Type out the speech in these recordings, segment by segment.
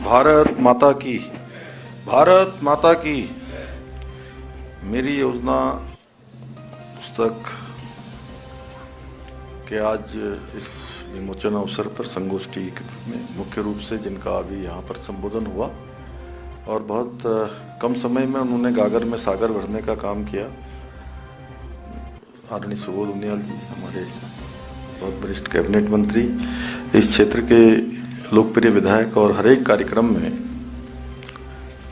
भारत माता की, भारत माता की। मेरी योजना पुस्तक के आज इस विमोचन अवसर पर संगोष्ठी में मुख्य रूप से जिनका अभी यहाँ पर संबोधन हुआ और बहुत कम समय में उन्होंने गागर में सागर भरने का काम किया। आदरणीय सुबोध उनियाल जी, हमारे बहुत वरिष्ठ कैबिनेट मंत्री, इस क्षेत्र के लोकप्रिय विधायक और हर एक कार्यक्रम में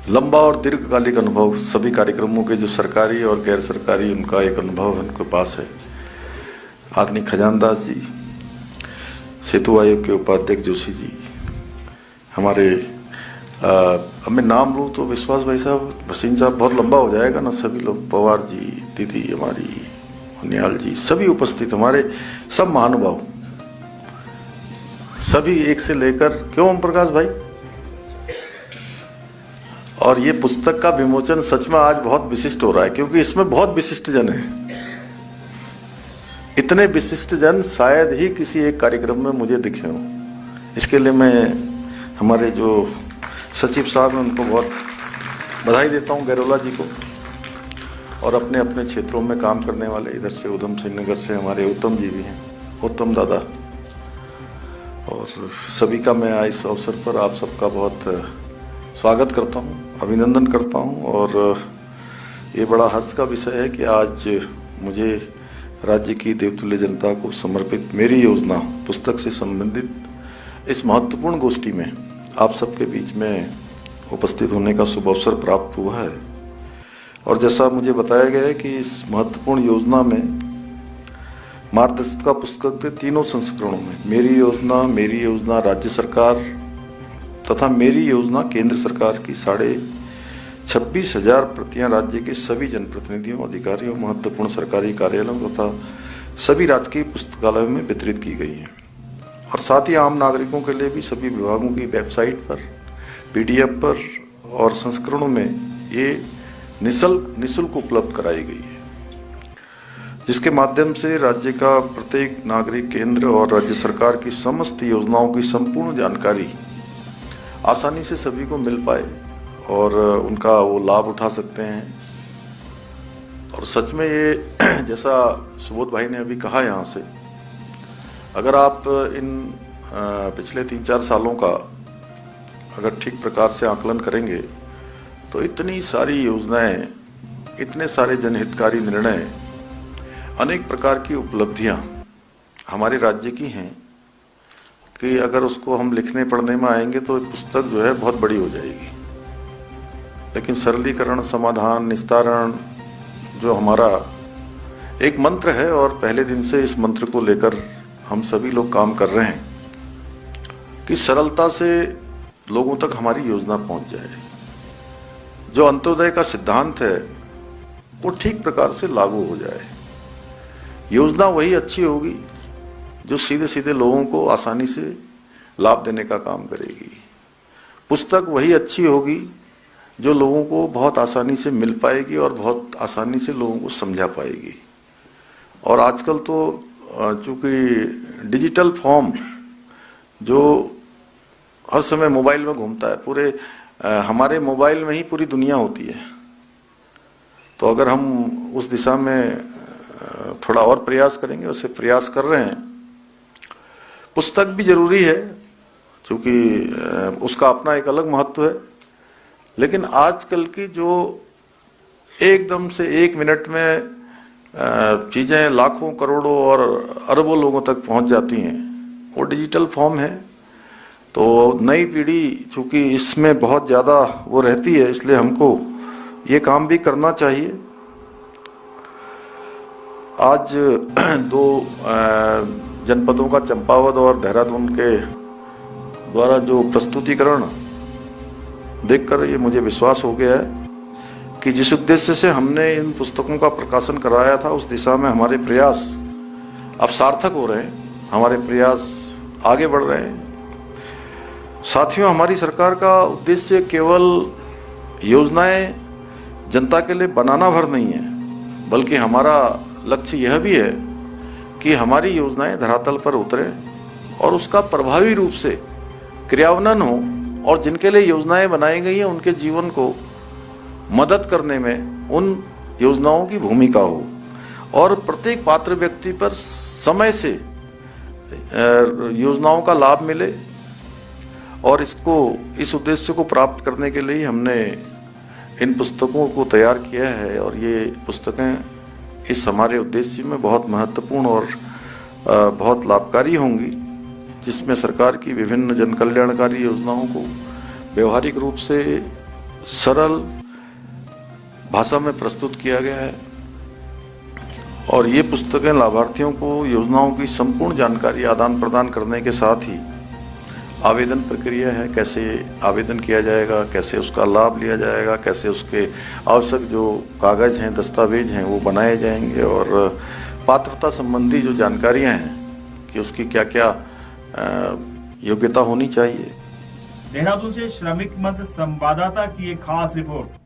लंबा और दीर्घकालिक अनुभव, सभी कार्यक्रमों के जो सरकारी और गैर सरकारी उनका एक अनुभव उनके पास है। आदरणीय खजानदास जी, सेतु आयोग के उपाध्यक्ष जोशी जी, हमारे अब मैं नाम लूँ तो विश्वास भाई साहब, भसीन साहब, बहुत लंबा हो जाएगा ना। सभी लोग, पवार जी, दीदी हमारी उनियाल जी, सभी उपस्थित हमारे सब महानुभाव, सभी एक से लेकर, क्यों ओम प्रकाश भाई। और ये पुस्तक का विमोचन सच में आज बहुत विशिष्ट हो रहा है क्योंकि इसमें बहुत विशिष्ट जन है। इतने विशिष्ट जन शायद ही किसी एक कार्यक्रम में मुझे दिखे हों। इसके लिए मैं हमारे जो सचिव साहब हैं उनको बहुत बधाई देता हूं, गैरोला जी को, और अपने अपने क्षेत्रों में काम करने वाले, इधर से उधम सिंह नगर से हमारे उत्तम जी भी हैं, उत्तम दादा, और सभी का मैं इस अवसर पर आप सबका बहुत स्वागत करता हूं, अभिनंदन करता हूं। और ये बड़ा हर्ष का विषय है कि आज मुझे राज्य की देवतुल्य जनता को समर्पित मेरी योजना पुस्तक से संबंधित इस महत्वपूर्ण गोष्ठी में आप सबके बीच में उपस्थित होने का शुभ अवसर प्राप्त हुआ है। और जैसा मुझे बताया गया है कि इस महत्वपूर्ण योजना में मार्गदर्शिका पुस्तक के तीनों संस्करणों में मेरी योजना राज्य सरकार तथा मेरी योजना केंद्र सरकार की 26,500 प्रतियां राज्य के सभी जनप्रतिनिधियों, अधिकारियों, महत्वपूर्ण सरकारी कार्यालयों तथा सभी राजकीय पुस्तकालयों में वितरित की गई हैं। और साथ ही आम नागरिकों के लिए भी सभी विभागों की वेबसाइट पर, PDF पर और संस्करणों में ये निःशुल्क उपलब्ध कराई गई है, जिसके माध्यम से राज्य का प्रत्येक नागरिक केंद्र और राज्य सरकार की समस्त योजनाओं की संपूर्ण जानकारी आसानी से सभी को मिल पाए और उनका वो लाभ उठा सकते हैं। और सच में ये जैसा सुबोध भाई ने अभी कहा यहाँ से, अगर आप इन पिछले 3-4 सालों का अगर ठीक प्रकार से आकलन करेंगे तो इतनी सारी योजनाएं, इतने सारे जनहितकारी निर्णय, अनेक प्रकार की उपलब्धियां हमारे राज्य की हैं कि अगर उसको हम लिखने पढ़ने में आएंगे तो पुस्तक जो है बहुत बड़ी हो जाएगी। लेकिन सरलीकरण, समाधान, निस्तारण जो हमारा एक मंत्र है और पहले दिन से इस मंत्र को लेकर हम सभी लोग काम कर रहे हैं कि सरलता से लोगों तक हमारी योजना पहुंच जाए। जो अंत्योदय का सिद्धांत है वो ठीक प्रकार से लागू हो जाए। योजना वही अच्छी होगी जो सीधे सीधे लोगों को आसानी से लाभ देने का काम करेगी। पुस्तक वही अच्छी होगी जो लोगों को बहुत आसानी से मिल पाएगी और बहुत आसानी से लोगों को समझा पाएगी। और आजकल तो चूंकि डिजिटल फॉर्म जो हर समय मोबाइल में घूमता है, पूरे हमारे मोबाइल में ही पूरी दुनिया होती है, तो अगर हम उस दिशा में थोड़ा और प्रयास करेंगे, वैसे प्रयास कर रहे हैं। पुस्तक भी जरूरी है क्योंकि उसका अपना एक अलग महत्व है, लेकिन आजकल की जो एकदम से 1 मिनट में चीजें लाखों, करोड़ों और अरबों लोगों तक पहुंच जाती हैं, वो डिजिटल फॉर्म है। तो नई पीढ़ी चूंकि इसमें बहुत ज्यादा वो रहती है, इसलिए हमको ये काम भी करना चाहिए। आज 2 जनपदों का, चंपावत और देहरादून के द्वारा जो प्रस्तुतिकरण देखकर ये मुझे विश्वास हो गया है कि जिस उद्देश्य से हमने इन पुस्तकों का प्रकाशन कराया था उस दिशा में हमारे प्रयास अब सार्थक हो रहे हैं, हमारे प्रयास आगे बढ़ रहे हैं। साथियों, हमारी सरकार का उद्देश्य केवल योजनाएं जनता के लिए बनाना भर नहीं है, बल्कि हमारा लक्ष्य यह भी है कि हमारी योजनाएं धरातल पर उतरे और उसका प्रभावी रूप से क्रियान्वयन हो और जिनके लिए योजनाएं बनाई गई हैं उनके जीवन को मदद करने में उन योजनाओं की भूमिका हो और प्रत्येक पात्र व्यक्ति पर समय से योजनाओं का लाभ मिले। और इस उद्देश्य को प्राप्त करने के लिए हमने इन पुस्तकों को तैयार किया है और ये पुस्तकें इस हमारे उद्देश्य में बहुत महत्वपूर्ण और बहुत लाभकारी होंगी, जिसमें सरकार की विभिन्न जन कल्याणकारी योजनाओं को व्यवहारिक रूप से सरल भाषा में प्रस्तुत किया गया है। और ये पुस्तकें लाभार्थियों को योजनाओं की संपूर्ण जानकारी आदान प्रदान करने के साथ ही आवेदन प्रक्रिया है, कैसे आवेदन किया जाएगा, कैसे उसका लाभ लिया जाएगा, कैसे उसके आवश्यक जो कागज हैं, दस्तावेज हैं वो बनाए जाएंगे और पात्रता संबंधी जो जानकारियां हैं कि उसकी क्या क्या योग्यता होनी चाहिए। देहरादून से श्रमिक मंच संवाददाता की एक खास रिपोर्ट।